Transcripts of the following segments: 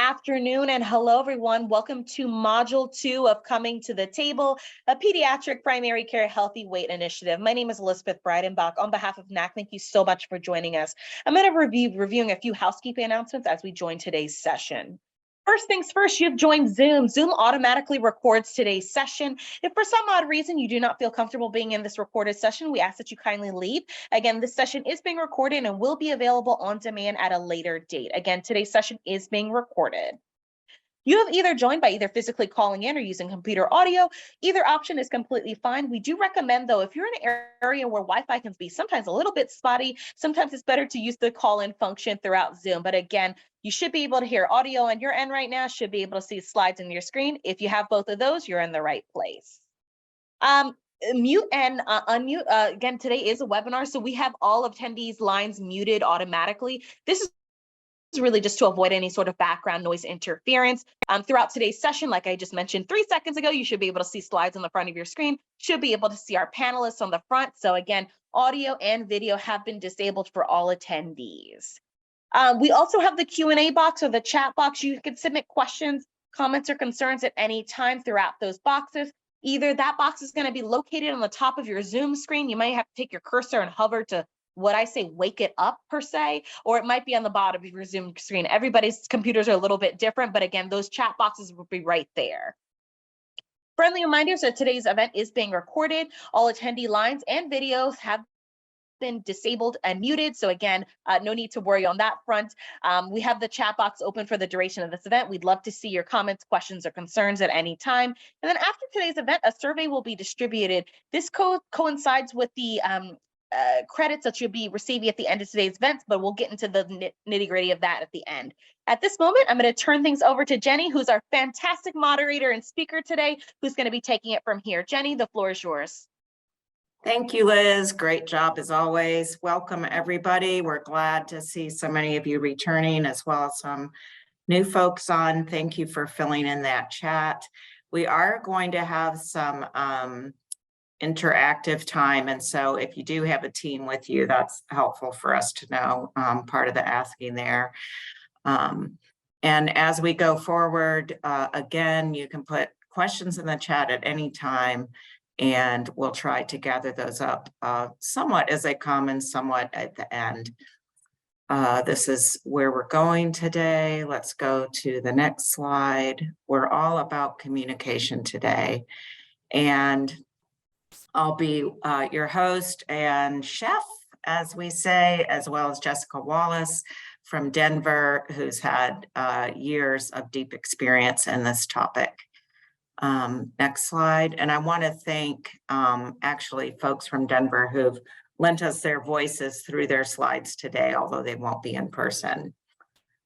afternoon and hello everyone. Welcome to Module 2 of Coming to the Table, a Pediatric Primary Care Healthy Weight Initiative. My name is Elicit-Provide-Elicit. On behalf of NAC, thank you so much for joining us. I'm going to be reviewing a few housekeeping announcements as we join today's session. First things first, you've joined Zoom. Zoom automatically records today's session. If for some odd reason you do not feel comfortable being in this recorded session, we ask that you kindly leave. Again, this session is being recorded and will be available on demand at a later date. Again, today's session is being recorded. You have either joined by either physically calling in or using computer audio. Either option is completely fine. We do recommend, though, if you're in an area where Wi-Fi can be sometimes a little bit spotty, sometimes it's better to use the call-in function throughout Zoom. But again, you should be able to hear audio on your end right now, should be able to see slides on your screen. If you have both of those, you're in the right place. Mute and unmute. Again, today is a webinar, so we have all attendees' lines muted automatically. This is really just to avoid any sort of background noise interference. Throughout today's session, like I just mentioned 3 seconds ago, you should be able to see slides on the front of your screen, should be able to see our panelists on the front. So again, audio and video have been disabled for all attendees. We also have the Q&A box or the chat box. You can submit questions, comments, or concerns at any time throughout those boxes. Either that box is going to be located on the top of your Zoom screen. You might have to take your cursor and hover to what I say, wake it up per se, or it might be on the bottom of your Zoom screen. Everybody's computers are a little bit different, but again, those chat boxes will be right there. Friendly reminders that today's event is being recorded. All attendee lines and videos have been disabled and muted. So again, no need to worry on that front. We have the chat box open for the duration of this event. We'd love to see your comments, questions, or concerns at any time. And then after today's event, a survey will be distributed. This coincides with the credits that you'll be receiving at the end of today's events, but we'll get into the nitty-gritty of that at the end. At this moment, I'm going to turn things over to Jenny, who's our fantastic moderator and speaker today, who's going to be taking it from here. Jenny, the floor is yours. Thank you, Liz. Great job as always. Welcome, everybody. We're glad to see so many of you returning, as well as some new folks on. Thank you for filling in that chat. We are going to have some interactive time, and so if you do have a team with you, that's helpful for us to know, part of the asking there. And as we go forward, again, you can put questions in the chat at any time, and we'll try to gather those up somewhat as they come and somewhat at the end. This is where we're going today. Let's go to the next slide. We're all about communication today, and I'll be your host and chef, as we say, as well as Jessica Wallace from Denver, who's had years of deep experience in this topic. Next slide. And I want to thank actually folks from Denver who've lent us their voices through their slides today, although they won't be in person.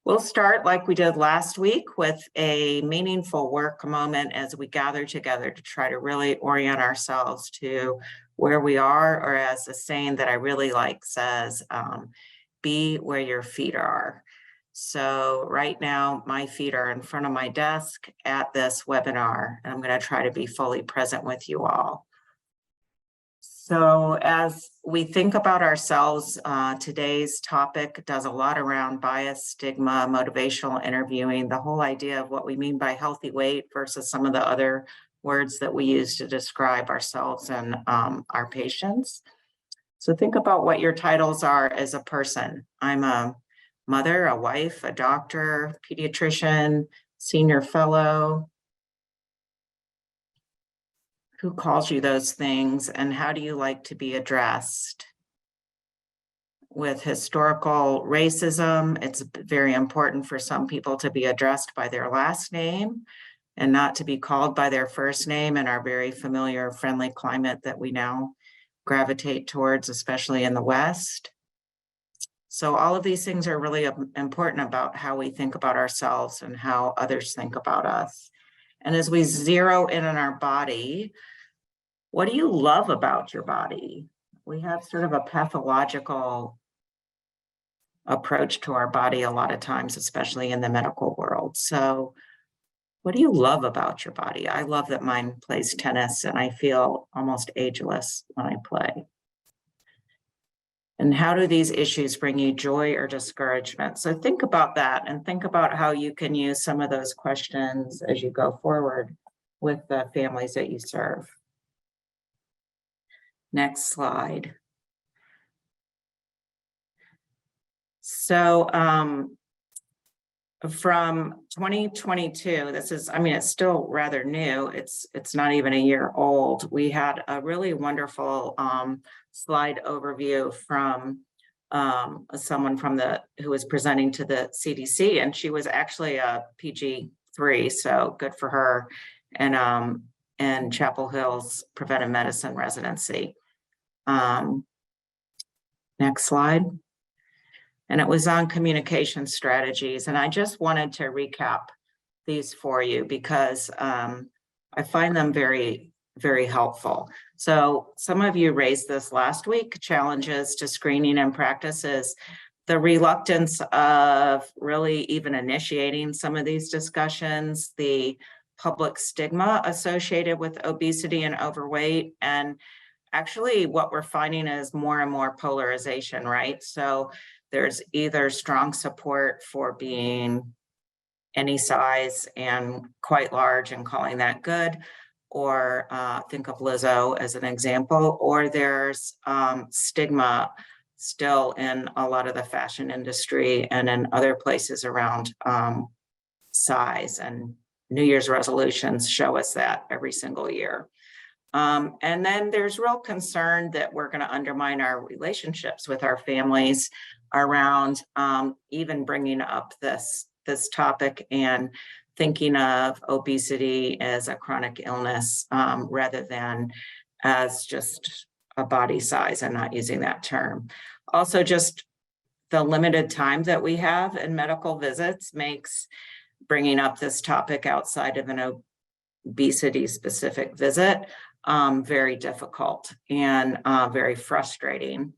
We'll start like we did last week with a meaningful work moment as we gather together to try to really orient ourselves to where we are, or as the saying that I really like says, be where your feet are. So right now, my feet are in front of my desk at this webinar, and I'm going to try to be fully present with you all. So as we think about ourselves, today's topic does a lot around bias, stigma, motivational interviewing, the whole idea of what we mean by healthy weight versus some of the other words that we use to describe ourselves and our patients. So think about what your titles are as a person. I'm a mother, a wife, a doctor, pediatrician, senior fellow. Who calls you those things, and how do you like to be addressed? With historical racism, it's very important for some people to be addressed by their last name and not to be called by their first name in our very familiar, friendly climate that we now gravitate towards, especially in the West. So all of these things are really important about how we think about ourselves and how others think about us. And as we zero in on our body, what do you love about your body? We have sort of a pathological approach to our body a lot of times, especially in the medical world. So what do you love about your body? I love that mine plays tennis, and I feel almost ageless when I play. And how do these issues bring you joy or discouragement? So think about that and think about how you can use some of those questions as you go forward with the families that you serve. Next slide. So from 2022, this is, I mean, it's still rather new. It's not even a year old. We had a really wonderful slide overview from someone from who was presenting to the CDC, and she was actually a PG3, so good for her, and Chapel Hill's preventive medicine residency. Next slide. And it was on communication strategies. And I just wanted to recap these for you because I find them very, very helpful. So some of you raised this last week, challenges to screening and practices, the reluctance of really even initiating some of these discussions, the public stigma associated with obesity and overweight, and actually what we're finding is more and more polarization, right? So there's either strong support for being any size and quite large and calling that good, or think of Lizzo as an example, or there's stigma still in a lot of the fashion industry and in other places around size, and New Year's resolutions show us that every single year. And then there's real concern that we're going to undermine our relationships with our families around even bringing up this topic and thinking of obesity as a chronic illness rather than as just a body size, and not using that term. Also, just the limited time that we have in medical visits makes bringing up this topic outside of an obesity specific visit very difficult and very frustrating.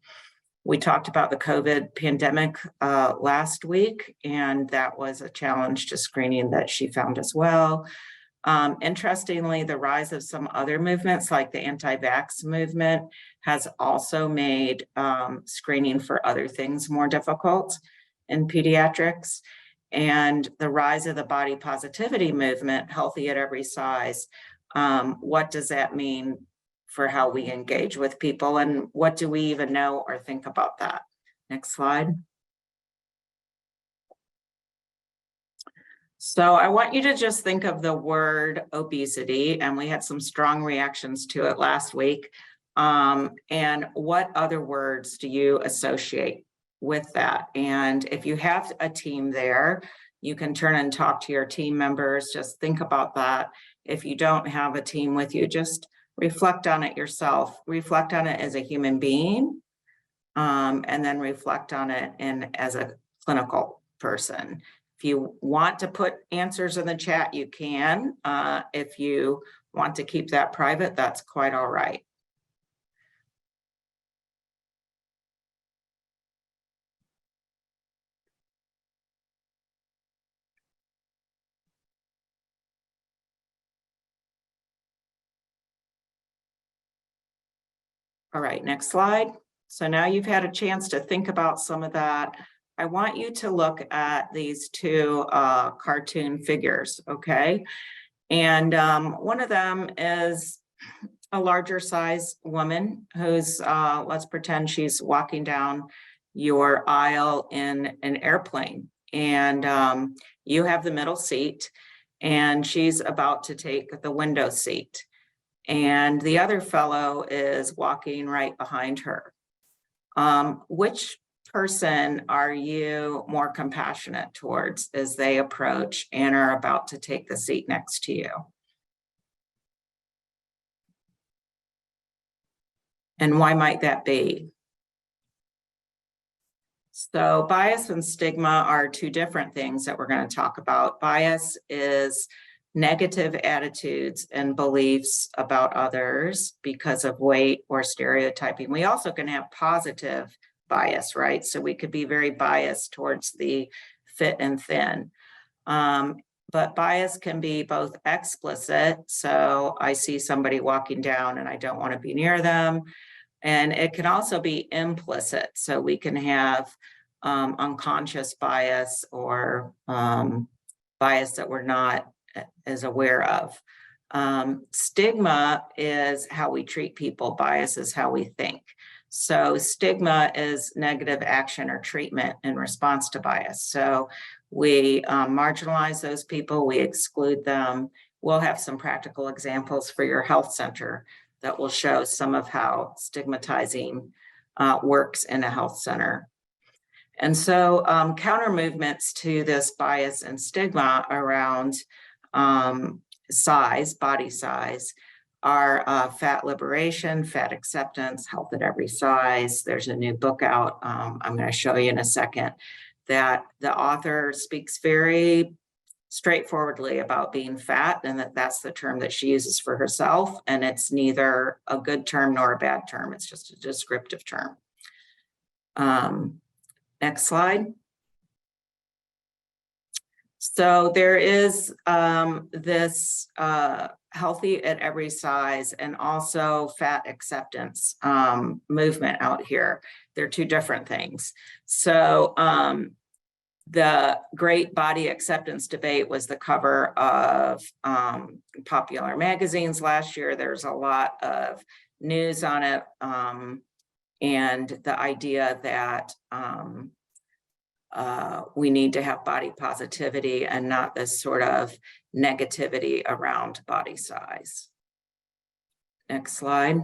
We talked about the COVID pandemic last week, and that was a challenge to screening that she found as well. Interestingly, the rise of some other movements like the anti-vax movement has also made screening for other things more difficult in pediatrics. And the rise of the body positivity movement, healthy at every size, what does that mean for how we engage with people, and what do we even know or think about that? Next slide. So I want you to just think of the word obesity, and we had some strong reactions to it last week. And what other words do you associate with that? And if you have a team there, you can turn and talk to your team members. Just think about that. If you don't have a team with you, just reflect on it yourself. Reflect on it as a human being, and then reflect on it as a clinical person. If you want to put answers in the chat, you can. If you want to keep that private, that's quite all right. All right, next slide. So now you've had a chance to think about some of that. I want you to look at these two cartoon figures, okay? And one of them is a larger size woman who's, let's pretend she's walking down your aisle in an airplane, and you have the middle seat, and she's about to take the window seat. And the other fellow is walking right behind her. Which person are you more compassionate towards as they approach and are about to take the seat next to you? And why might that be? So bias and stigma are two different things that we're going to talk about. Bias is negative attitudes and beliefs about others because of weight or stereotyping. We also can have positive bias, right? So we could be very biased towards the fit and thin. But bias can be both explicit. So I see somebody walking down and I don't want to be near them. And it can also be implicit. So we can have unconscious bias or bias that we're not as aware of. Stigma is how we treat people. Bias is how we think. So stigma is negative action or treatment in response to bias. So we marginalize those people, we exclude them. We'll have some practical examples for your health center that will show some of how stigmatizing works in a health center. And so counter movements to this bias and stigma around size, body size, are fat liberation, fat acceptance, health at every size. There's a new book out, I'm going to show you in a second, that the author speaks very straightforwardly about being fat, and that's the term that she uses for herself. And it's neither a good term nor a bad term. It's just a descriptive term. Next slide. So there is this healthy at every size and also fat acceptance movement out here. They're two different things. So the great body acceptance debate was the cover of popular magazines last year. There's a lot of news on it. And the idea that we need to have body positivity and not this sort of negativity around body size. Next slide.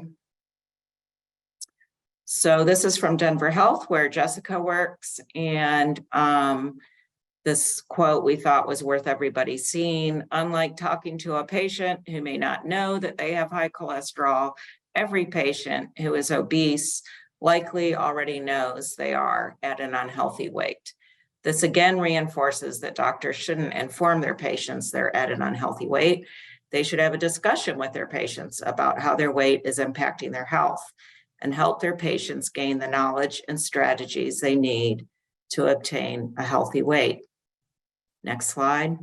So this is from Denver Health, where Jessica works. And this quote we thought was worth everybody seeing. Unlike talking to a patient who may not know that they have high cholesterol, every patient who is obese likely already knows they are at an unhealthy weight. This again reinforces that doctors shouldn't inform their patients they're at an unhealthy weight. They should have a discussion with their patients about how their weight is impacting their health and help their patients gain the knowledge and strategies they need to obtain a healthy weight. Next slide.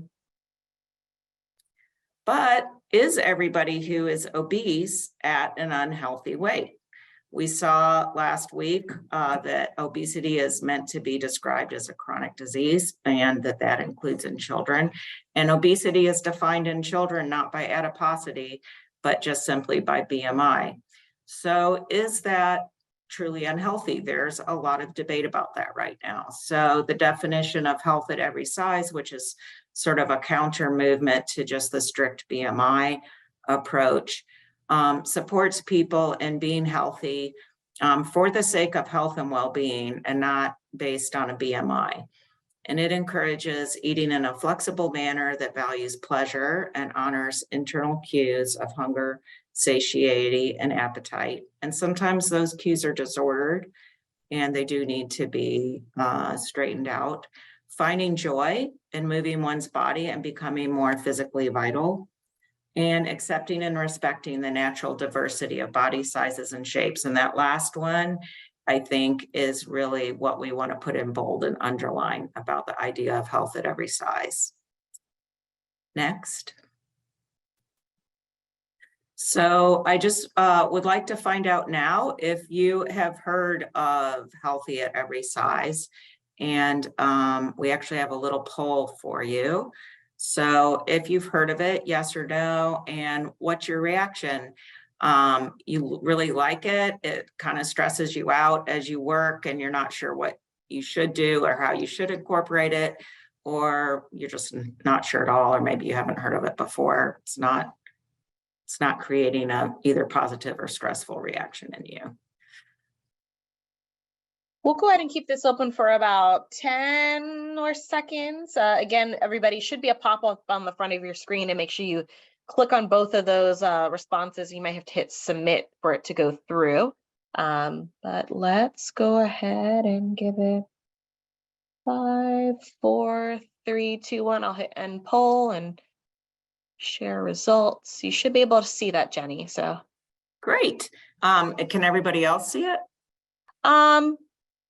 But is everybody who is obese at an unhealthy weight? We saw last week that obesity is meant to be described as a chronic disease, and that includes in children. And obesity is defined in children not by adiposity, but just simply by BMI. So is that truly unhealthy? There's a lot of debate about that right now. So the definition of health at every size, which is sort of a counter movement to just the strict BMI approach, supports people in being healthy for the sake of health and well-being and not based on a BMI. And it encourages eating in a flexible manner that values pleasure and honors internal cues of hunger, satiety, and appetite. And sometimes those cues are disordered and they do need to be straightened out. Finding joy in moving one's body and becoming more physically vital, and accepting and respecting the natural diversity of body sizes and shapes. And that last one, I think, is really what we want to put in bold and underline about the idea of health at every size. Next. So I just would like to find out now if you have heard of healthy at every size. And we actually have a little poll for you. So if you've heard of it, yes or no, and what's your reaction? You really like it? It kind of stresses you out as you work and you're not sure what you should do or how you should incorporate it, or you're just not sure at all, or maybe you haven't heard of it before. It's not creating a either positive or stressful reaction in you. We'll go ahead and keep this open for about 10 more seconds. Again, everybody, should be a pop-up on the front of your screen, and make sure you click on both of those responses. You might have to hit submit for it to go through. But let's go ahead and give it 5, 4, 3, 2, 1. I'll hit end poll and share results. You should be able to see that, Jenny. So great. Can everybody else see it?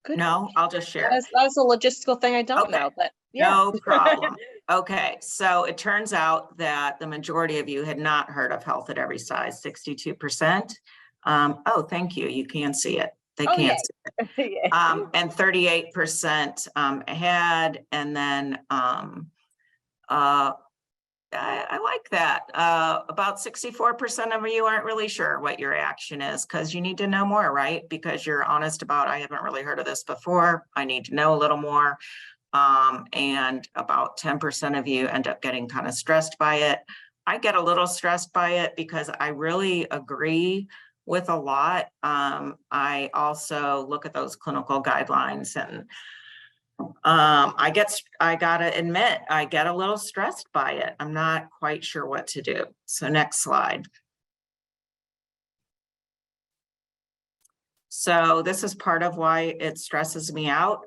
Good. No, I'll just share. That's a logistical thing I don't know, but yeah. No problem. Okay, so it turns out that the majority of you had not heard of health at every size, 62%. Oh, thank you. You can see it. They Oh, can yeah. see it. Yeah. And 38% had, and then I like that. About 64% of you aren't really sure what your action is, because you need to know more, right? Because you're honest about, I haven't really heard of this before. I need to know a little more. And about 10% of you end up getting kind of stressed by it. I get a little stressed by it because I really agree with a lot. I also look at those clinical guidelines, and I gotta admit, I get a little stressed by it. I'm not quite sure what to do. So next slide. So this is part of why it stresses me out.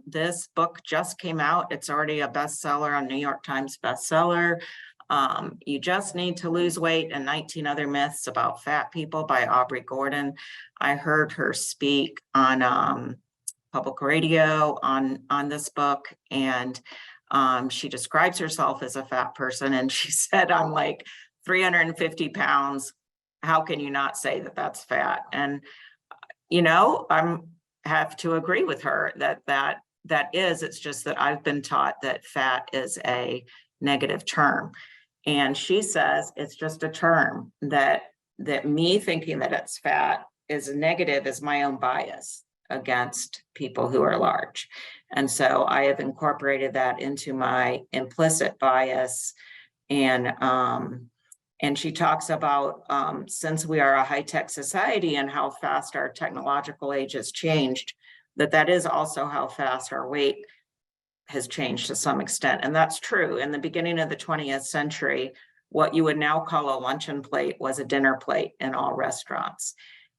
This book just came out. It's already a bestseller, a New York Times bestseller. You Just Need to Lose Weight and 19 Other Myths About Fat People by Aubrey Gordon. I heard her speak on public radio on this book, and she describes herself as a fat person, and she said, I'm like 350 pounds. How can you not say that that's fat? And I'm have to agree with her that is, it's just that I've been taught that fat is a negative term. And she says it's just a term, that me thinking that it's fat is negative is my own bias against people who are large. And so I have incorporated that into my implicit bias. And she talks about, since we are a high-tech society and how fast our technological age has changed, that is also how fast our weight has changed to some extent. And that's true. In the beginning of the 20th century, what you would now call a luncheon plate was a dinner plate in all restaurants.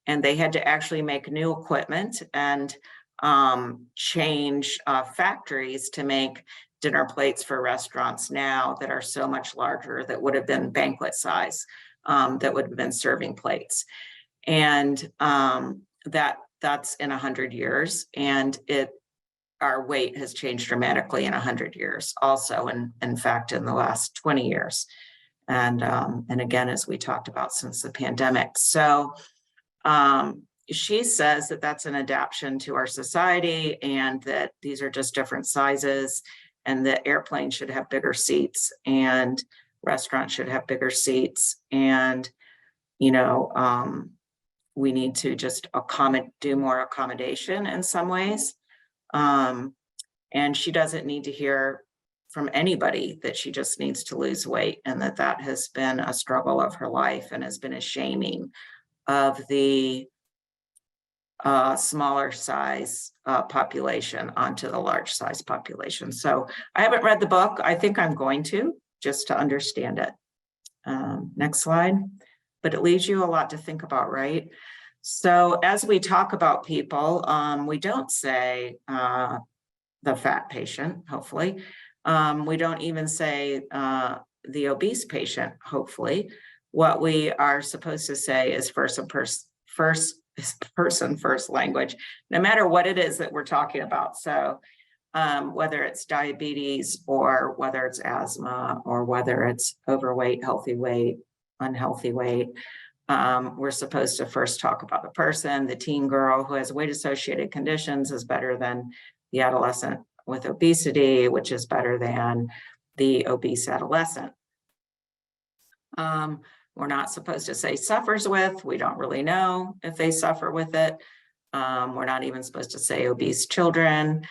And they had to actually make new equipment and change factories to make dinner plates for restaurants now that are so much larger, that would have been banquet size, that would have been serving plates. And that's in 100 years. And our weight has changed dramatically in 100 years also, and in fact, in the last 20 years. And again, as we talked about, since the pandemic. So she says that that's an adaptation to our society, and that these are just different sizes, and that airplanes should have bigger seats, and restaurants should have bigger seats. And, we need to just do more accommodation in some ways. And she doesn't need to hear from anybody that she just needs to lose weight, and that has been a struggle of her life, and has been a shaming of the smaller size population onto the large size population. So I haven't read the book. I think I'm going to, just to understand it. Next slide. But it leaves you a lot to think about, right? So as we talk about people, we don't say the fat patient, hopefully. We don't even say the obese patient, hopefully. What we are supposed to say is person first language, no matter what it is that we're talking about. So whether it's diabetes, or whether it's asthma, or whether it's overweight, healthy weight, unhealthy weight, we're supposed to first talk about the person. The teen girl who has weight-associated conditions is better than the adolescent with obesity, which is better than the obese adolescent. We're not supposed to say suffers with. We don't really know if they suffer with it. We're not even supposed to say obese children.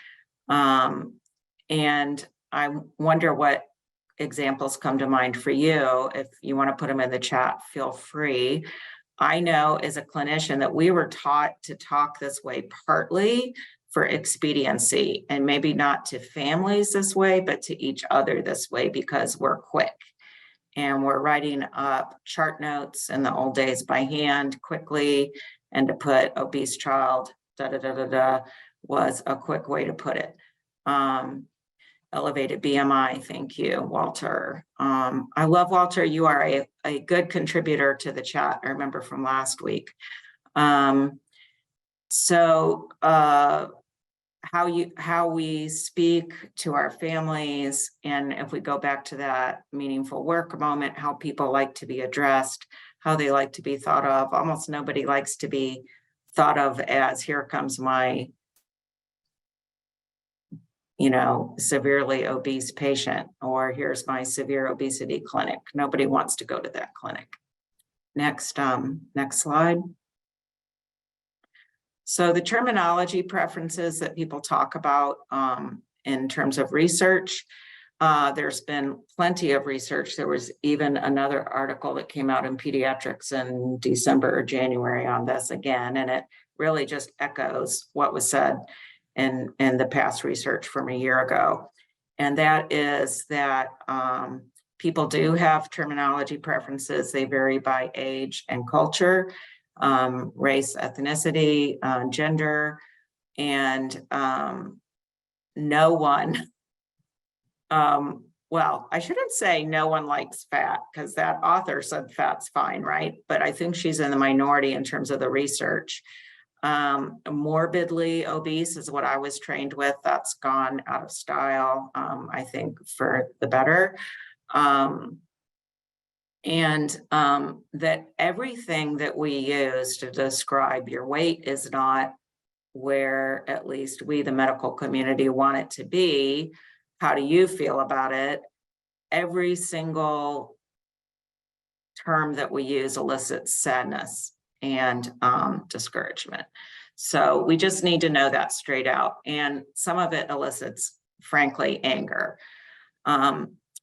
And I wonder what examples come to mind for you. If you want to put them in the chat, feel free. I know as a clinician that we were taught to talk this way partly for expediency, and maybe not to families this way, but to each other this way, because we're quick. And we're writing up chart notes in the old days by hand quickly, and to put obese child, was a quick way to put it. Elevated BMI, thank you, Walter. I love Walter, you are a good contributor to the chat, I remember from last week. How we speak to our families, and if we go back to that meaningful work moment, how people like to be addressed, how they like to be thought of. Almost nobody likes to be thought of as, here comes my, severely obese patient, or here's my severe obesity clinic. Nobody wants to go to that clinic. Next slide. So the terminology preferences that people talk about in terms of research, there's been plenty of research. There was even another article that came out in Pediatrics in December or January on this again, and it really just echoes what was said in the past research from a year ago. And that is that people do have terminology preferences. They vary by age and culture, race, ethnicity, gender, and no one, well, I shouldn't say no one likes fat, because that author said fat's fine, right? But I think she's in the minority in terms of the research. Morbidly obese is what I was trained with. That's gone out of style, I think, for the better. That everything that we use to describe your weight is not where at least we, the medical community, want it to be. How do you feel about it? Every single term that we use elicits sadness and discouragement. So we just need to know that straight out. And some of it elicits, frankly, anger.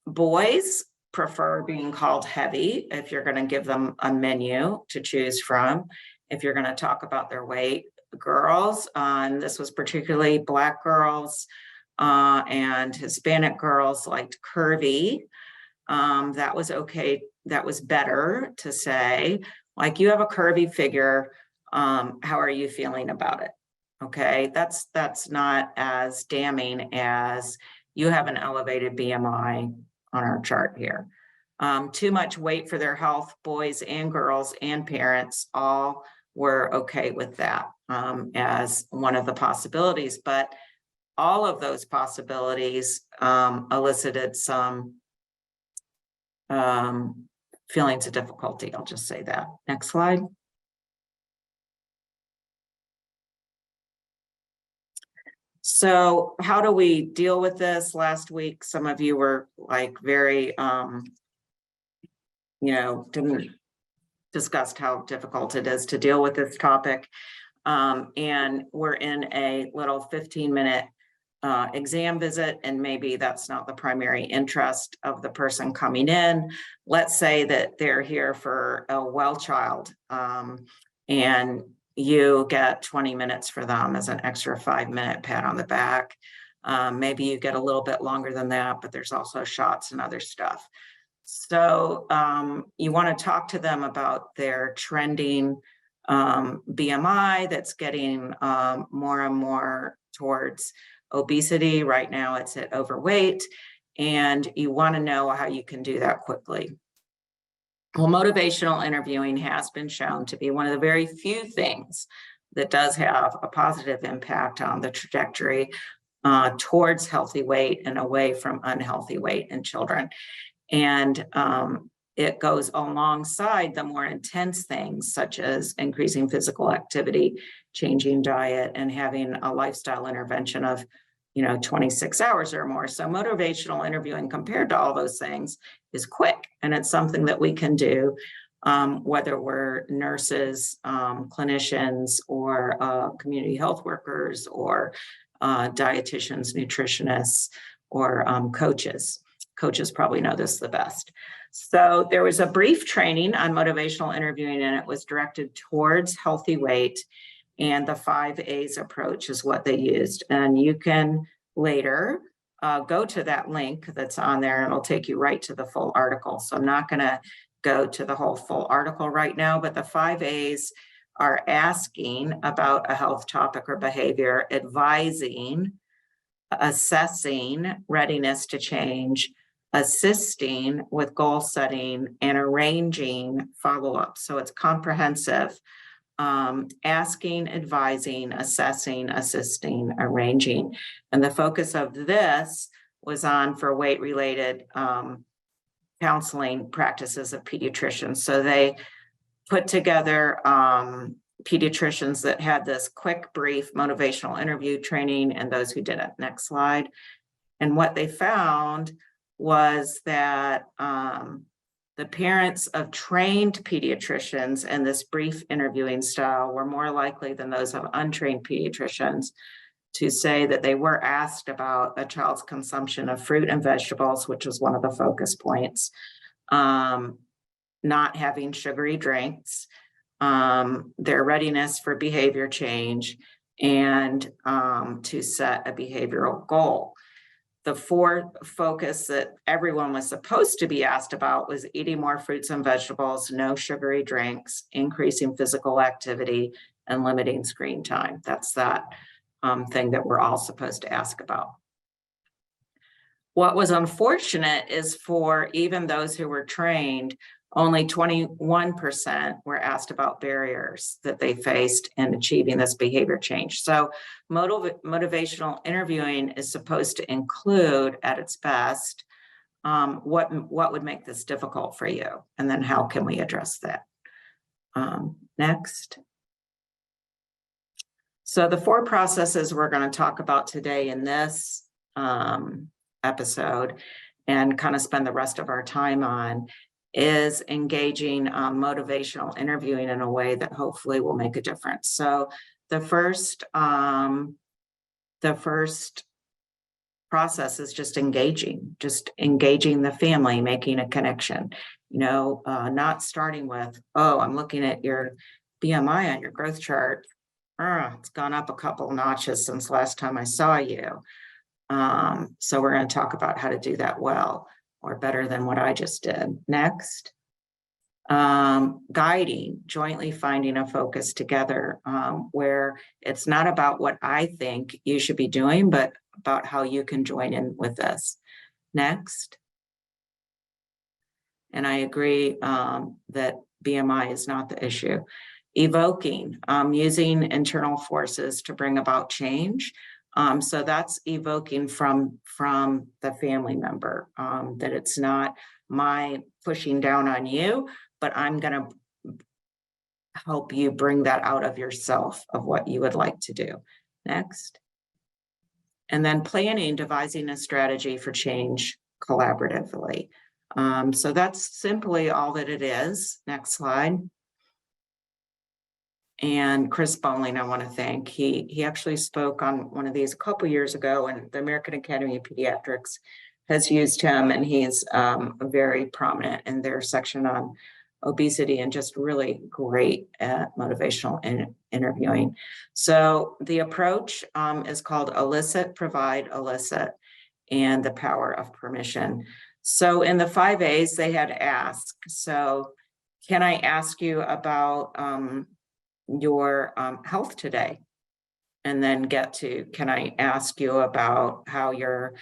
Boys prefer being called heavy if you're going to give them a menu to choose from, if you're going to talk about their weight. Girls, and this was particularly Black girls and Hispanic girls, liked curvy. That was okay. That was better to say, like, you have a curvy figure. How are you feeling about it? Okay, that's not as damning as you have an elevated BMI on our chart here. Too much weight for their health, boys and girls and parents all were okay with that as one of the possibilities, but all of those possibilities elicited some feelings of difficulty. I'll just say that. Next slide. So how do we deal with this? Last week, some of you were like very, discussed how difficult it is to deal with this topic. And we're in a little 15-minute exam visit, and maybe that's not the primary interest of the person coming in. Let's say that they're here for a well child, and you get 20 minutes for them as an extra 5-minute pat on the back. Maybe you get a little bit longer than that, but there's also shots and other stuff. So you want to talk to them about their trending BMI that's getting more and more towards obesity. Right now it's at overweight, and you want to know how you can do that quickly. Well, motivational interviewing has been shown to be one of the very few things that does have a positive impact on the trajectory towards healthy weight and away from unhealthy weight in children. And it goes alongside the more intense things, such as increasing physical activity, changing diet, and having a lifestyle intervention of 26 hours or more. So motivational interviewing, compared to all those things, is quick, and it's something that we can do whether we're nurses, clinicians, or community health workers, or dietitians, nutritionists, or coaches. Coaches probably know this the best. So there was a brief training on motivational interviewing, and it was directed towards healthy weight. And the 5 A's approach is what they used. And you can later go to that link that's on there, and it'll take you right to the full article. So I'm not going to go to the whole full article right now, but the 5 A's are asking about a health topic or behavior, advising, assessing readiness to change, assisting with goal setting, and arranging follow-up. So it's comprehensive. Asking, advising, assessing, assisting, arranging. And the focus of this was on for weight-related counseling practices of pediatricians. So they put together pediatricians that had this quick, brief motivational interview training and those who didn't. Next slide. And what they found was that the parents of trained pediatricians in this brief interviewing style were more likely than those of untrained pediatricians to say that they were asked about a child's consumption of fruit and vegetables, which was one of the focus points, not having sugary drinks, their readiness for behavior change, and to set a behavioral goal. The fourth focus that everyone was supposed to be asked about was eating more fruits and vegetables, no sugary drinks, increasing physical activity, and limiting screen time. That's that thing that we're all supposed to ask about. What was unfortunate is for even those who were trained, only 21% were asked about barriers that they faced in achieving this behavior change. So motivational interviewing is supposed to include, at its best, what would make this difficult for you, and then how can we address that? Next. So the 4 processes we're going to talk about today in this episode and kind of spend the rest of our time on is engaging motivational interviewing in a way that hopefully will make a difference. So the first process is just engaging the family, making a connection, not starting with, oh, I'm looking at your BMI on your growth chart. It's gone up a couple notches since last time I saw you. So we're going to talk about how to do that well, or better than what I just did. Next, guiding, jointly finding a focus together, where it's not about what I think you should be doing, but about how you can join in with this. Next. And I agree that BMI is not the issue. Evoking, using internal forces to bring about change. So that's evoking from the family member, that it's not my pushing down on you, but I'm going to help you bring that out of yourself of what you would like to do. Next. And then planning, devising a strategy for change collaboratively. So that's simply all that it is. Next slide. And Chris Bowling, I want to thank. He actually spoke on one of these a couple years ago, and the American Academy of Pediatrics has used him, and he's very prominent in their section on obesity and just really great at motivational interviewing. So the approach is called Elicit-Provide-Elicit, and the power of permission. So in the 5 A's, they had asked, so can I ask you about your health today? And then get to, can I ask you about how you're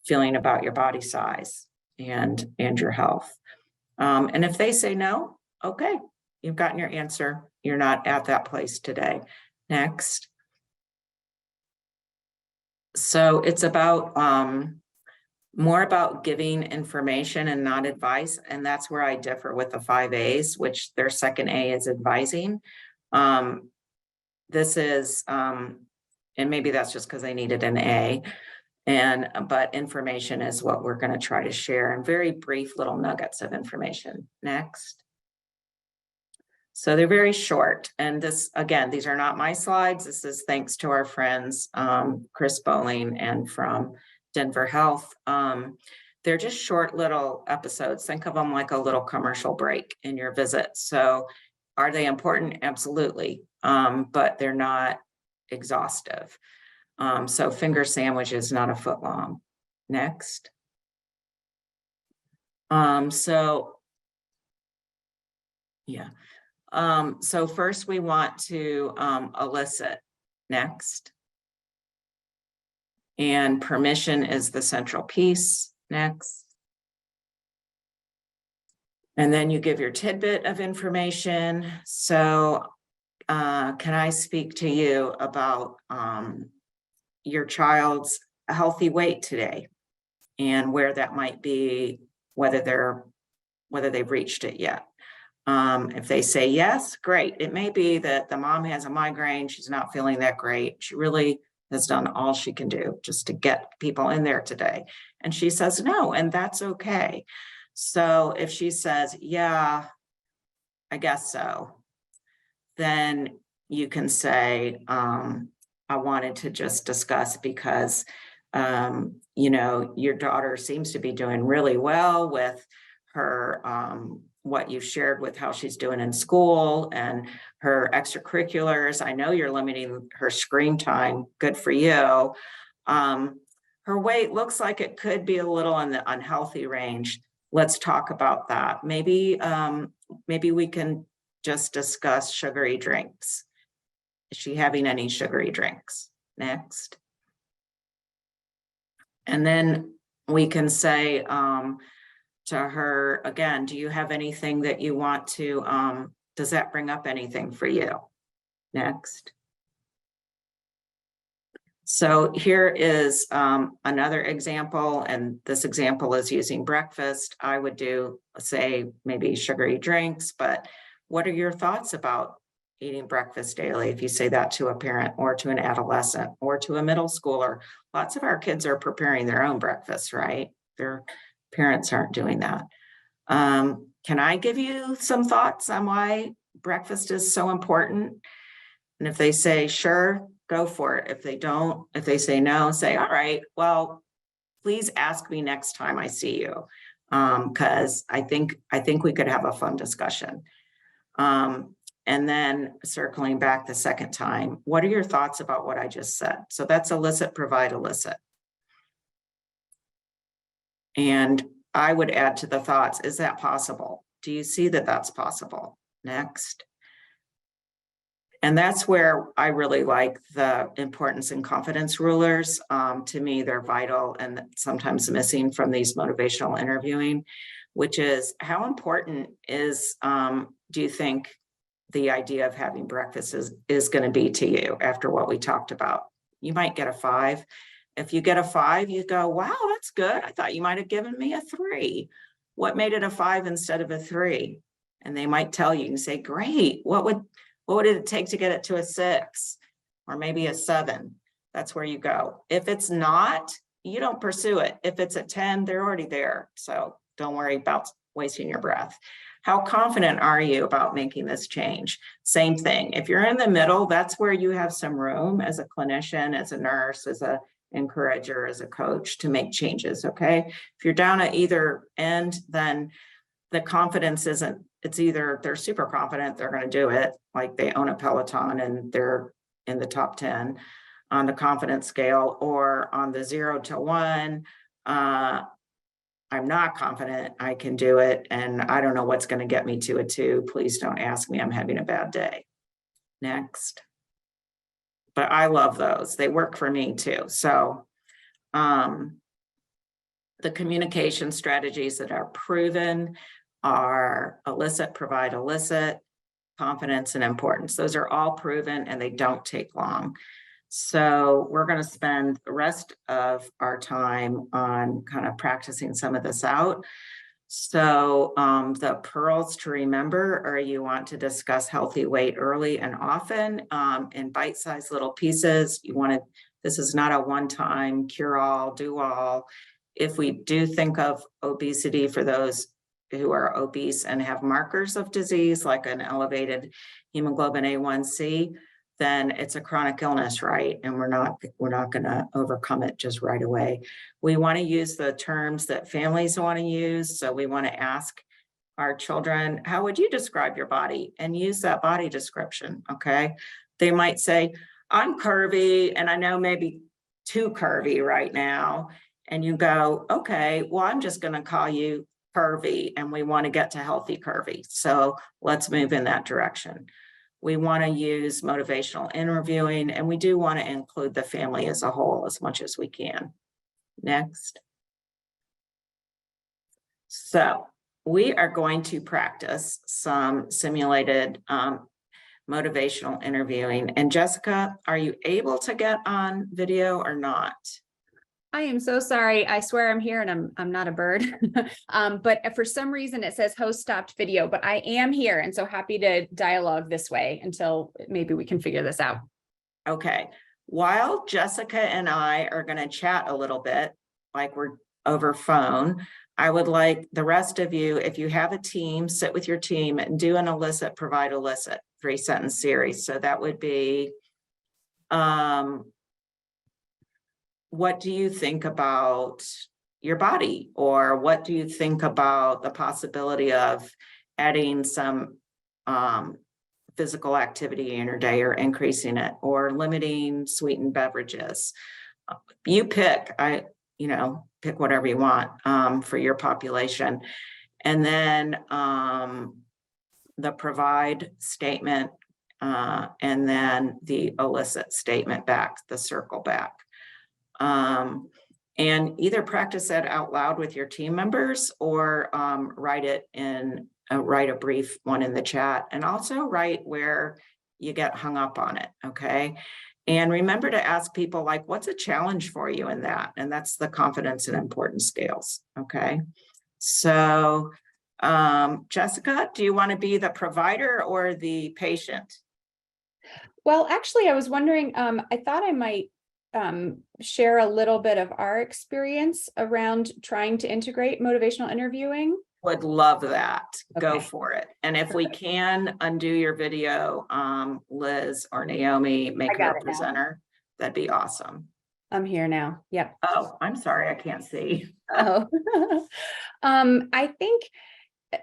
feeling about your body size and your health? And if they say no, okay, you've gotten your answer. You're not at that place today. Next. So it's about more about giving information and not advice. And that's where I differ with the 5 A's, which their second A is advising. This is, and maybe that's just because I needed an A, but information is what we're going to try to share, and very brief little nuggets of information. Next. So they're very short, and this, again, these are not my slides. This is thanks to our friends, Chris Bowling and from Denver Health. They're just short little episodes. Think of them like a little commercial break in your visit. So are they important? Absolutely. But they're not exhaustive. So finger sandwich is not a foot long. Next. So first we want to elicit. Next. And permission is the central piece. Next. And then you give your tidbit of information. So can I speak to you about your child's healthy weight today and where that might be, whether they've reached it yet? If they say yes, great. It may be that the mom has a migraine. She's not feeling that great. She really has done all she can do just to get people in there today. And she says no, and that's okay. So if she says, yeah, I guess so, then you can say, I wanted to just discuss because, your daughter seems to be doing really well with her, what you've shared with how she's doing in school and her extracurriculars. I know you're limiting her screen time. Good for you. Her weight looks like it could be a little in the unhealthy range. Let's talk about that. Maybe we can just discuss sugary drinks. Is she having any sugary drinks? Next. And then we can say to her, again, do you have anything that you want to, does that bring up anything for you? Next. So here is another example, and this example is using breakfast. I would do, say, maybe sugary drinks, but what are your thoughts about eating breakfast daily? If you say that to a parent or to an adolescent or to a middle schooler, lots of our kids are preparing their own breakfast, right? Their parents aren't doing that. Can I give you some thoughts on why breakfast is so important? And if they say, sure, go for it. If they don't, if they say no, say, all right, well, please ask me next time I see you. Because I think we could have a fun discussion. And then circling back the second time, what are your thoughts about what I just said? So that's Elicit-Provide-Elicit. And I would add to the thoughts, is that possible? Do you see that that's possible? Next. And that's where I really like the importance and confidence rulers. To me, they're vital and sometimes missing from these motivational interviewing, which is how important is, do you think the idea of having breakfast is going to be to you after what we talked about? You might get a 5. If you get a 5, you go, wow, that's good. I thought you might have given me a 3. What made it a 5 instead of a 3? And they might tell you and say, great, what would it take to get it to a 6 or maybe a 7? That's where you go. If it's not, you don't pursue it. If it's a 10, they're already there. So don't worry about wasting your breath. How confident are you about making this change? Same thing. If you're in the middle, that's where you have some room as a clinician, as a nurse, as an encourager, as a coach to make changes, okay? If you're down at either end, then the confidence isn't, it's either they're super confident they're going to do it, like they own a Peloton and they're in the top 10 on the confidence scale, or on the 0 to 1, I'm not confident I can do it, and I don't know what's going to get me to a 2. Please don't ask me. I'm having a bad day. Next. But I love those. They work for me too. So the communication strategies that are proven are elicit, provide, elicit, confidence, and importance. Those are all proven and they don't take long. So we're going to spend the rest of our time on kind of practicing some of this out. So the pearls to remember are you want to discuss healthy weight early and often in bite-sized little pieces. You want to, this is not a one-time cure-all, do-all. If we do think of obesity for those who are obese and have markers of disease like an elevated hemoglobin A1C, then it's a chronic illness, right? And we're not going to overcome it just right away. We want to use the terms that families want to use. So we want to ask our children, how would you describe your body? And use that body description, okay? They might say, I'm curvy, and I know maybe too curvy right now. And you go, okay, well, I'm just going to call you curvy, and we want to get to healthy curvy. So let's move in that direction. We want to use motivational interviewing, and we do want to include the family as a whole as much as we can. Next. So we are going to practice some simulated motivational interviewing. And Jessica, are you able to get on video or not? I am so sorry. I swear I'm here and I'm not a bird. But for some reason it says host stopped video, but I am here and so happy to dialogue this way until maybe we can figure this out. Okay. While Jessica and I are going to chat a little bit, like we're over phone, I would like the rest of you, if you have a team, sit with your team and do an Elicit-Provide-Elicit 3-sentence series. So that would be, what do you think about your body? Or what do you think about the possibility of adding some physical activity in your day or increasing it or limiting sweetened beverages? You pick, pick whatever you want for your population. And then the provide statement and then the elicit statement back, the circle back. And either practice that out loud with your team members or write a brief one in the chat, and also write where you get hung up on it. Okay. And remember to ask people like, what's a challenge for you in that? And that's the confidence and importance scales. Okay. So Jessica, do you want to be the provider or the patient? Well, actually, I was wondering, I thought I might share a little bit of our experience around trying to integrate motivational interviewing. Would love that. Okay. Go for it. And if we can undo your video, Liz or Naomi, make her a presenter, that'd be awesome. I'm here now. Yep. Oh, I'm sorry, I can't see. Oh, I think,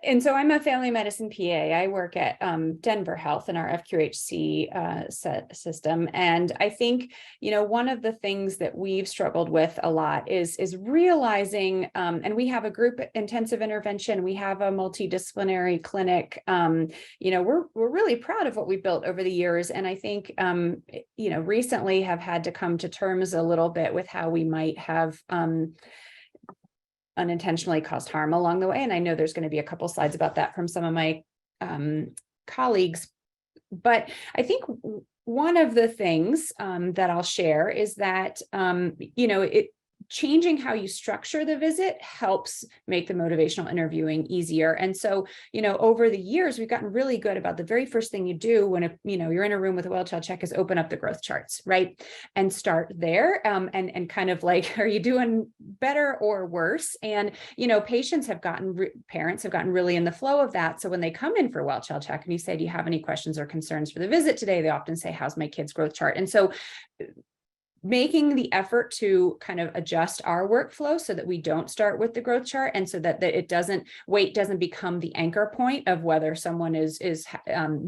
and so I'm a family medicine PA. I work at Denver Health in our FQHC system. And I think, one of the things that we've struggled with a lot is realizing, and we have a group intensive intervention, we have a multidisciplinary clinic. We're really proud of what we built over the years. And I think, recently have had to come to terms a little bit with how we might have unintentionally caused harm along the way. And I know there's going to be a couple slides about that from some of my colleagues. But I think one of the things that I'll share is that, changing how you structure the visit helps make the motivational interviewing easier. And so, over the years, we've gotten really good about the very first thing you do when, you're in a room with a well-child check is open up the growth charts, right? And start there and kind of like, are you doing better or worse? And, parents have gotten really in the flow of that. So when they come in for a well-child check and you say, do you have any questions or concerns for the visit today? They often say, how's my kid's growth chart? And so making the effort to kind of adjust our workflow so that we don't start with the growth chart and so that weight doesn't become the anchor point of whether someone is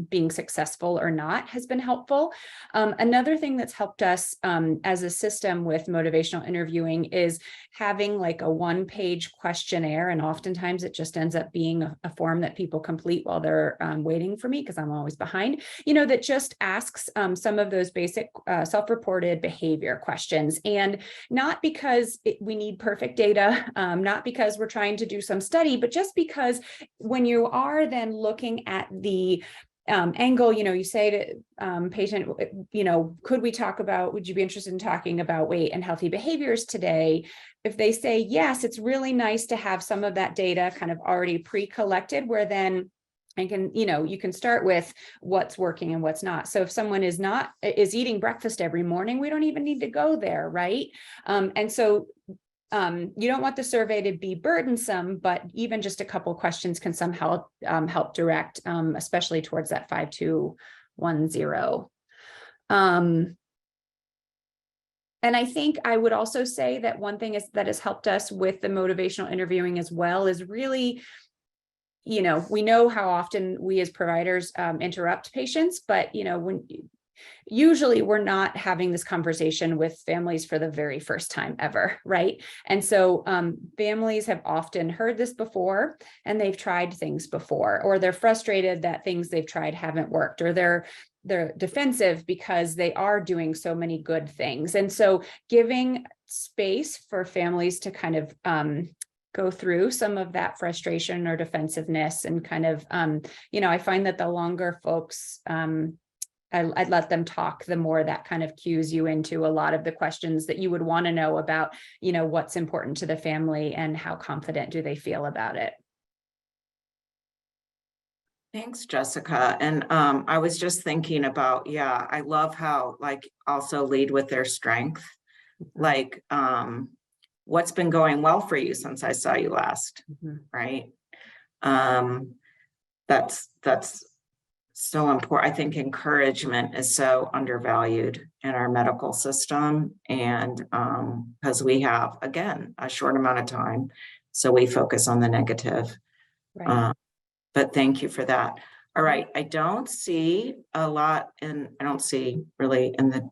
being successful or not has been helpful. Another thing that's helped us as a system with motivational interviewing is having like a one-page questionnaire. And oftentimes it just ends up being a form that people complete while they're waiting for me because I'm always behind, that just asks some of those basic self-reported behavior questions. And not because we need perfect data, not because we're trying to do some study, but just because when you are then looking at the angle, you say to patient, would you be interested in talking about weight and healthy behaviors today? If they say yes, it's really nice to have some of that data kind of already pre-collected where then you can start with what's working and what's not. So if someone is eating breakfast every morning, we don't even need to go there, right? And so you don't want the survey to be burdensome, but even just a couple of questions can somehow help direct, especially towards that 5210. And I think I would also say that one thing that has helped us with the motivational interviewing as well is really, we know how often we as providers interrupt patients, but, usually we're not having this conversation with families for the very first time ever, right? And so families have often heard this before and they've tried things before, or they're frustrated that things they've tried haven't worked, or they're defensive because they are doing so many good things. And so giving space for families to kind of go through some of that frustration or defensiveness and kind of, I find that the longer folks I'd let them talk, the more that kind of cues you into a lot of the questions that you would want to know about, what's important to the family and how confident do they feel about it. Thanks, Jessica. And I was just thinking about, I love how also lead with their strength. Like, what's been going well for you since I saw you last, right? That's so important. I think encouragement is so undervalued in our medical system, and because we have, again, a short amount of time, so we focus on the negative. Right. But thank you for that. All right, I don't see a lot I don't see really in the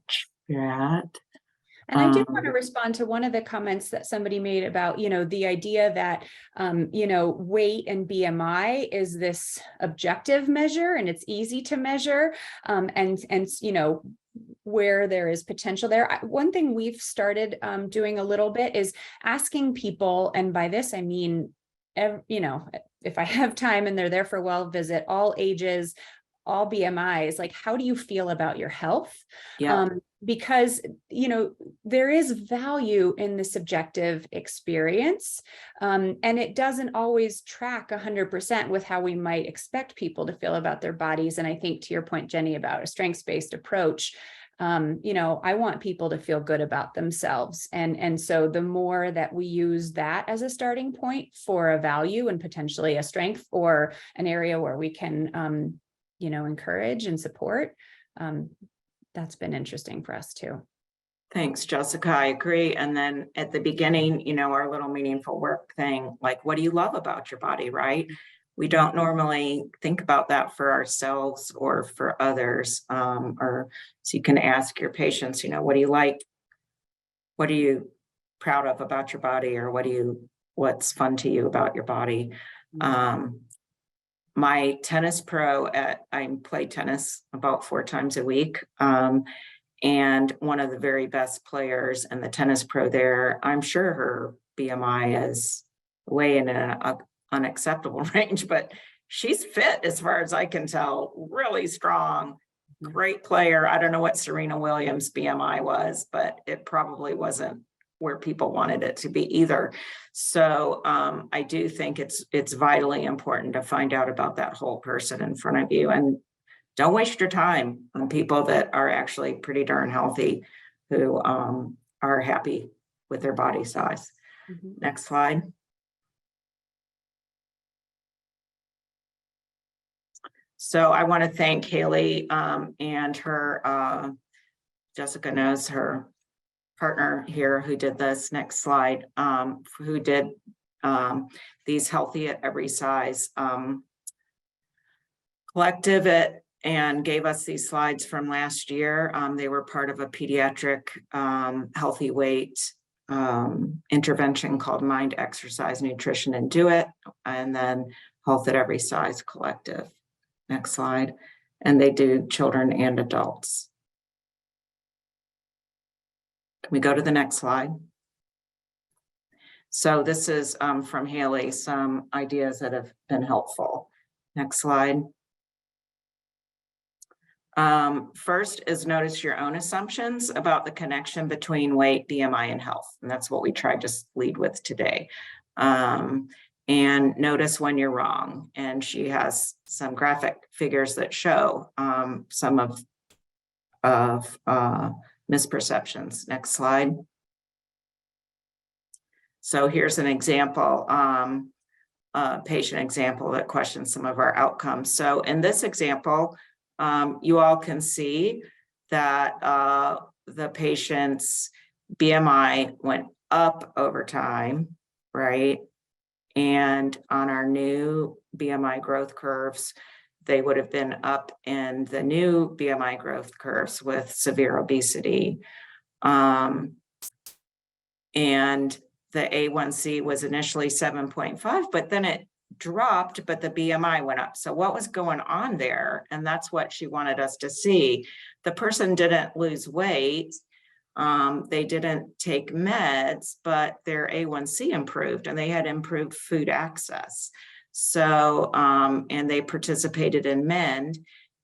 chat. And I did want to respond to one of the comments that somebody made about, the idea that, weight and BMI is this objective measure and it's easy to measure. And where there is potential there. One thing we've started doing a little bit is asking people, and by this, I mean, if I have time and they're there for a well visit, all ages, all BMIs, like, how do you feel about your health? Yeah. Because, there is value in the subjective experience, and it doesn't always track 100% with how we might expect people to feel about their bodies. And I think, to your point, Jenny, about a strengths-based approach, I want people to feel good about themselves. And so the more that we use that as a starting point for a value and potentially a strength or an area where we can, encourage and support, that's been interesting for us too. Thanks, Jessica. I agree. And then at the beginning, our little meaningful work thing, like, what do you love about your body, right? We don't normally think about that for ourselves or for others. So you can ask your patients, what do you like? What are you proud of about your body? Or what's fun to you about your body? My tennis pro I play tennis about 4 times a week. And one of the very best players and the tennis pro there, I'm sure her BMI is way in an unacceptable range, but she's fit as far as I can tell, really strong, great player. I don't know what Serena Williams' BMI was, but it probably wasn't where people wanted it to be either. So I do think it's vitally important to find out about that whole person in front of you, and don't waste your time on people that are actually pretty darn healthy, who are happy with their body size. Next slide. So I want to thank Haley and her, Jessica knows, her partner here who did this. Next slide. Who did these Healthy at Every Size collective and gave us these slides from last year. They were part of a pediatric healthy weight intervention called Mind, Exercise, Nutrition, and Do It, and then Health at Every Size collective. Next slide. And they do children and adults. Can we go to the next slide? So this is from Haley, some ideas that have been helpful. Next slide. First is notice your own assumptions about the connection between weight, BMI, and health. And that's what we tried to lead with today. And notice when you're wrong. And she has some graphic figures that show some of misperceptions. Next slide. So here's an example, patient example that questions some of our outcomes. So in this example, you all can see that the patient's BMI went up over time, right? And on our new BMI growth curves, they would have been up in the new BMI growth curves with severe obesity. And the A1C was initially 7.5, but then it dropped, but the BMI went up. So what was going on there? And that's what she wanted us to see. The person didn't lose weight. They didn't take meds, but their A1C improved and they had improved food access. So, and they participated in MEND.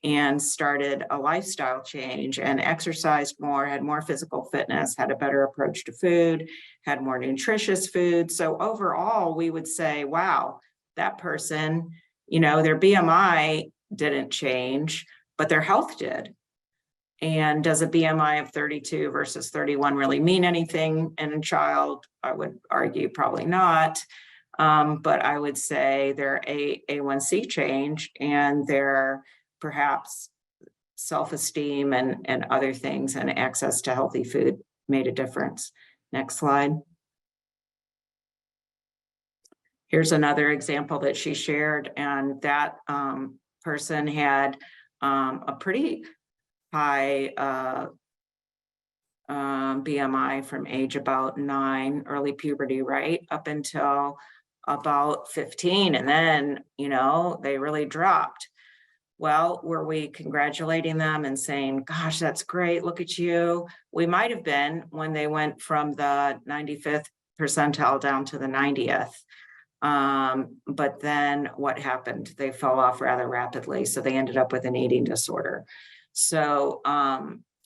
and started a lifestyle change and exercised more, had more physical fitness, had a better approach to food, had more nutritious food. So overall, we would say, wow, that person, their BMI didn't change, but their health did. And does a BMI of 32 versus 31 really mean anything in a child? I would argue probably not. But I would say their A1C change and their perhaps self-esteem and other things and access to healthy food made a difference. Next slide. Here's another example that she shared, and that person had a pretty high BMI from age about 9, early puberty, right, up until about 15. And then, they really dropped. Well, were we congratulating them and saying, gosh, that's great, look at you? We might have been when they went from the 95th percentile down to the 90th. But then what happened? They fell off rather rapidly. So they ended up with an eating disorder. So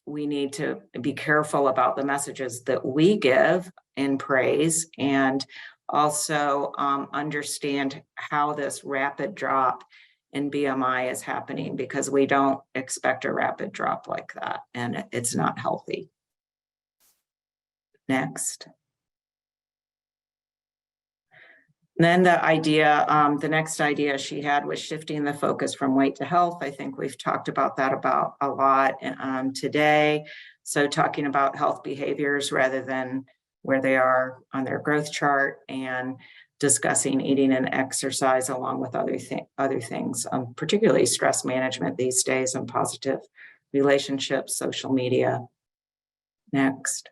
we need to be careful about the messages that we give in praise, and also understand how this rapid drop in BMI is happening, because we don't expect a rapid drop like that, and it's not healthy. Next. Then the next idea she had was shifting the focus from weight to health. I think we've talked about that a lot today. So talking about health behaviors rather than where they are on their growth chart, and discussing eating and exercise along with other things, particularly stress management these days and positive relationships, social media. Next.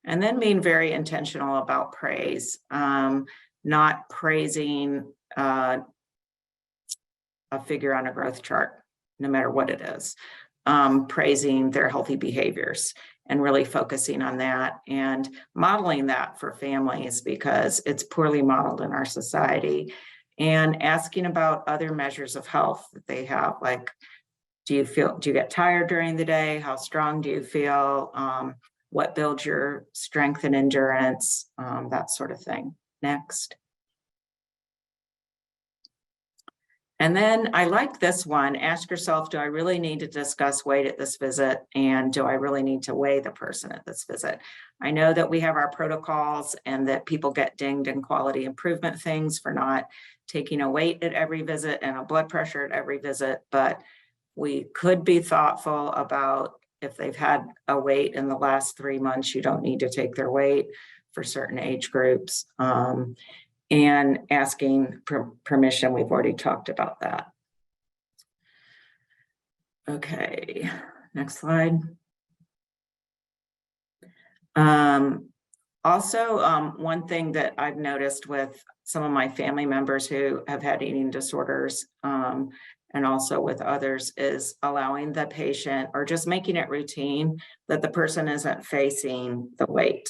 And then being very intentional about praise, not praising a figure on a growth chart, no matter what it is, praising their healthy behaviors and really focusing on that and modeling that for families, because it's poorly modeled in our society, and asking about other measures of health that they have, like, do you get tired during the day? How strong do you feel? What builds your strength and endurance, that sort of thing. Next. And then I like this one. Ask yourself, do I really need to discuss weight at this visit? And do I really need to weigh the person at this visit? I know that we have our protocols and that people get dinged in quality improvement things for not taking a weight at every visit and a blood pressure at every visit, but we could be thoughtful about, if they've had a weight in the last 3 months, you don't need to take their weight for certain age groups. And asking permission, we've already talked about that. Okay, next slide. Also, one thing that I've noticed with some of my family members who have had eating disorders, and also with others, is allowing the patient, or just making it routine, that the person isn't facing the weight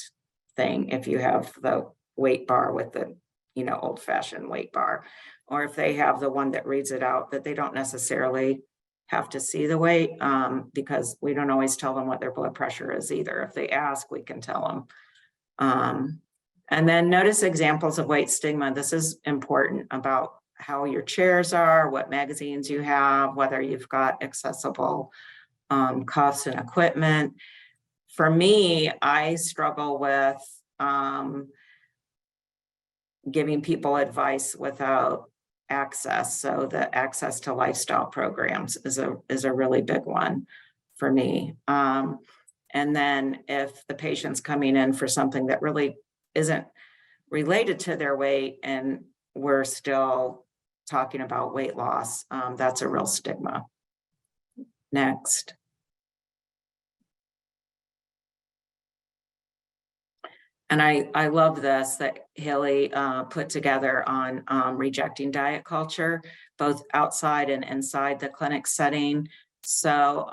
thing. If you have the weight bar with the old-fashioned weight bar, or if they have the one that reads it out, that they don't necessarily have to see the weight, because we don't always tell them what their blood pressure is either. If they ask, we can tell them. And then notice examples of weight stigma. This is important, about how your chairs are, what magazines you have, whether you've got accessible cuffs and equipment. For me, I struggle with giving people advice without access. So the access to lifestyle programs is a really big one for me. And then if the patient's coming in for something that really isn't related to their weight, and we're still talking about weight loss, that's a real stigma. Next. And I love this that Haley put together on rejecting diet culture, both outside and inside the clinic setting. So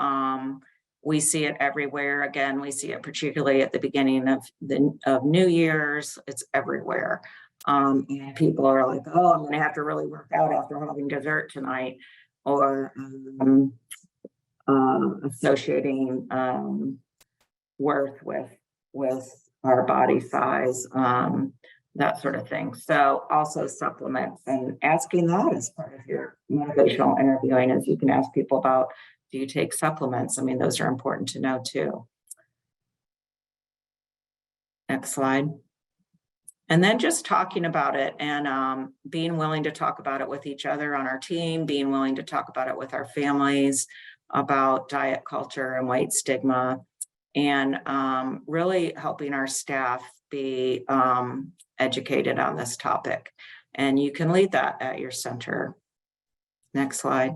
we see it everywhere. Again, we see it particularly at the beginning of New Year's. It's everywhere. And people are like, oh, I'm going to have to really work out after having dessert tonight, or associating worth with our body size, that sort of thing. So also supplements, and asking that as part of your motivational interviewing, is you can ask people about, do you take supplements? I mean, those are important to know too. Next slide. And then just talking about it, and being willing to talk about it with each other on our team, being willing to talk about it with our families, about diet culture and weight stigma, and really helping our staff be educated on this topic. And you can lead that at your center. Next slide.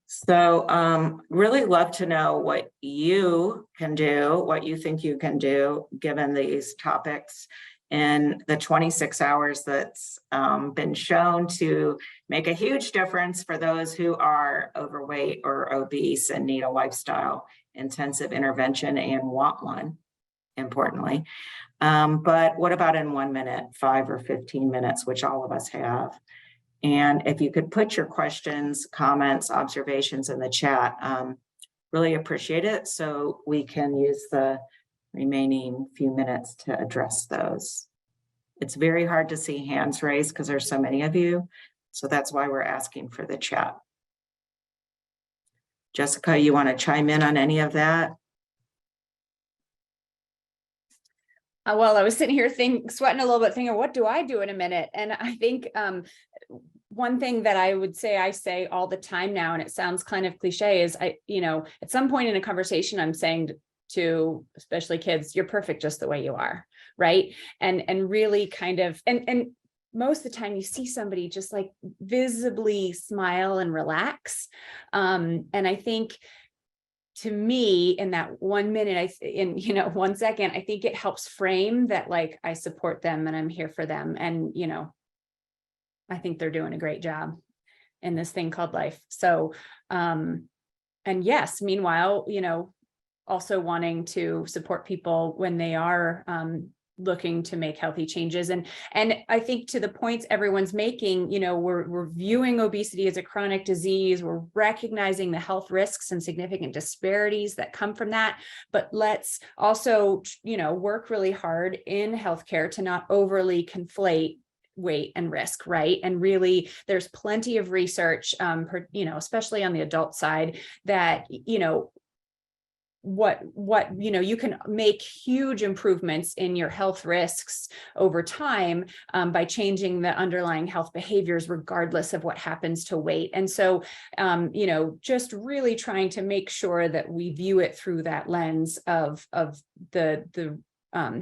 So really love to know what you can do, what you think you can do given these topics in the 26 hours that's been shown to make a huge difference for those who are overweight or obese and need a lifestyle intensive intervention and want one, importantly. But what about in 1 minute, 5 or 15 minutes, which all of us have? And if you could put your questions, comments, observations in the chat, really appreciate it, so we can use the remaining few minutes to address those. It's very hard to see hands raised because there's so many of you. So that's why we're asking for the chat. Jessica, you want to chime in on any of that? Well, I was sitting here sweating a little bit, thinking, what do I do in a minute? And I think one thing that I would say, I say all the time now, and it sounds kind of cliche, is at some point in a conversation, I'm saying to especially kids, you're perfect just the way you are, right? And really kind of, and most of the time you see somebody just like visibly smile and relax. And I think, to me, in that 1 minute, in 1 second, I think it helps frame that, like, I support them and I'm here for them. And, I think they're doing a great job in this thing called life. So, and yes, meanwhile, also wanting to support people when they are looking to make healthy changes. And I think to the points everyone's making, we're viewing obesity as a chronic disease. We're recognizing the health risks and significant disparities that come from that. But let's also, work really hard in healthcare to not overly conflate weight and risk, right? And really, there's plenty of research, especially on the adult side, that, you can make huge improvements in your health risks over time by changing the underlying health behaviors, regardless of what happens to weight. And so, just really trying to make sure that we view it through that lens of the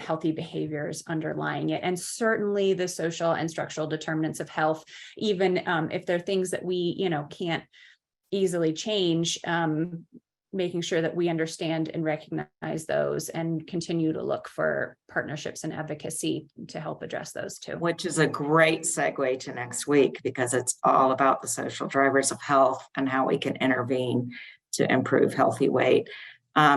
healthy behaviors underlying it, and certainly the social and structural determinants of health, even if they're things that we can't easily change. Making sure that we understand and recognize those and continue to look for partnerships and advocacy to help address those too. Which is a great segue to next week, because it's all about the social drivers of health and how we can intervene to improve healthy weight.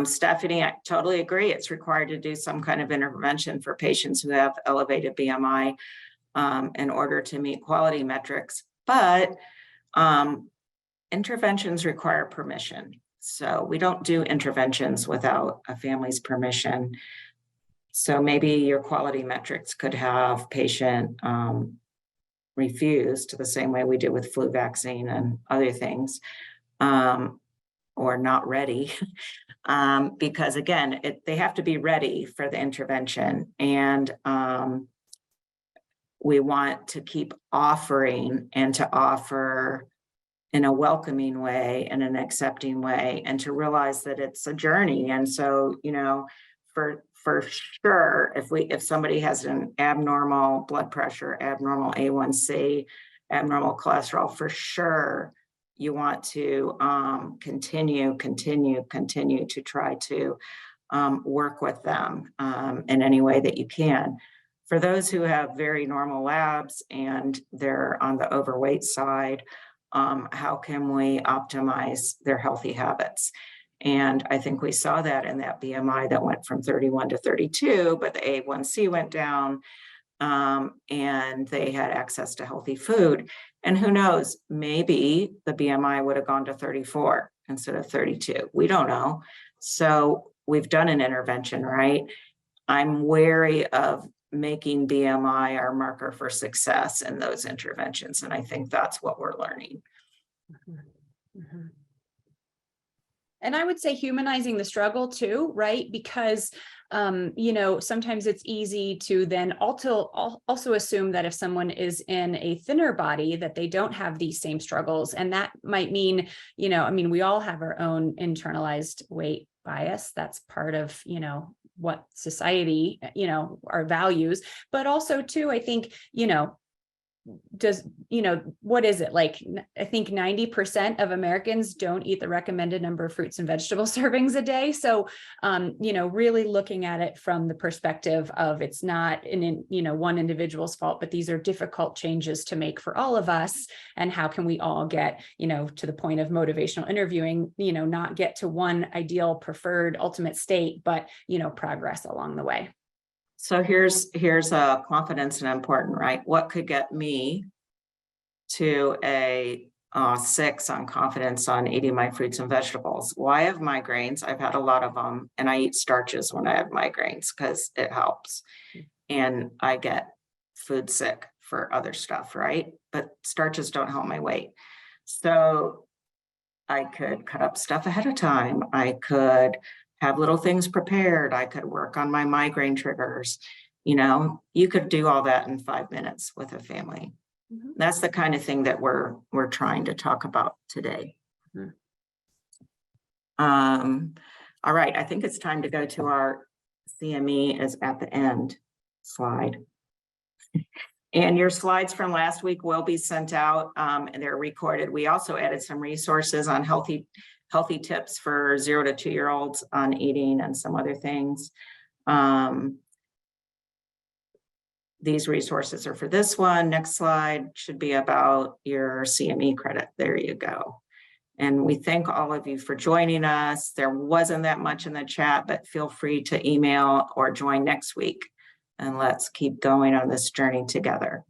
Stephanie, I totally agree. It's required to do some kind of intervention for patients who have elevated BMI in order to meet quality metrics, but interventions require permission. So we don't do interventions without a family's permission. So maybe your quality metrics could have patient refused the same way we do with flu vaccine and other things, or not ready, because again, they have to be ready for the intervention. And we want to keep offering, and to offer in a welcoming way and an accepting way, and to realize that it's a journey. And so, for sure, if somebody has an abnormal blood pressure, abnormal A1C, abnormal cholesterol, for sure, you want to continue to try to work with them in any way that you can. For those who have very normal labs and they're on the overweight side, how can we optimize their healthy habits? And I think we saw that in that BMI that went from 31 to 32, but the A1C went down, and they had access to healthy food. And who knows, maybe the BMI would have gone to 34 instead of 32. We don't know. So we've done an intervention, right? I'm wary of making BMI our marker for success in those interventions. And I think that's what we're learning. Mm-hmm. And I would say humanizing the struggle too, right? Because, sometimes it's easy to then also assume that if someone is in a thinner body, that they don't have these same struggles. And that might mean, we all have our own internalized weight bias. That's part of, what society, our values, but also too, I think, what is it like? I think 90% of Americans don't eat the recommended number of fruits and vegetable servings a day. So, really looking at it from the perspective of it's not one individual's fault, but these are difficult changes to make for all of us. And how can we all get, to the point of motivational interviewing, not get to one ideal preferred ultimate state, but, progress along the way. So here's a confidence and important, right? What could get me to a 6 on confidence on eating my fruits and vegetables? Well, I have migraines. I've had a lot of them, and I eat starches when I have migraines because it helps. And I get food sick for other stuff, right? But starches don't help my weight. So I could cut up stuff ahead of time. I could have little things prepared. I could work on my migraine triggers. You could do all that in 5 minutes with a family. Mm-hmm. That's the kind of thing that we're trying to talk about today. Mm-hmm. All right, I think it's time to go to our CME is at the end slide. And your slides from last week will be sent out, and they're recorded. We also added some resources on healthy tips for 0 to 2 year olds on eating and some other things. These resources are for this one. Next slide should be about your CME credit. There you go. And we thank all of you for joining us. There wasn't that much in the chat, but feel free to email or join next week. And let's keep going on this journey together.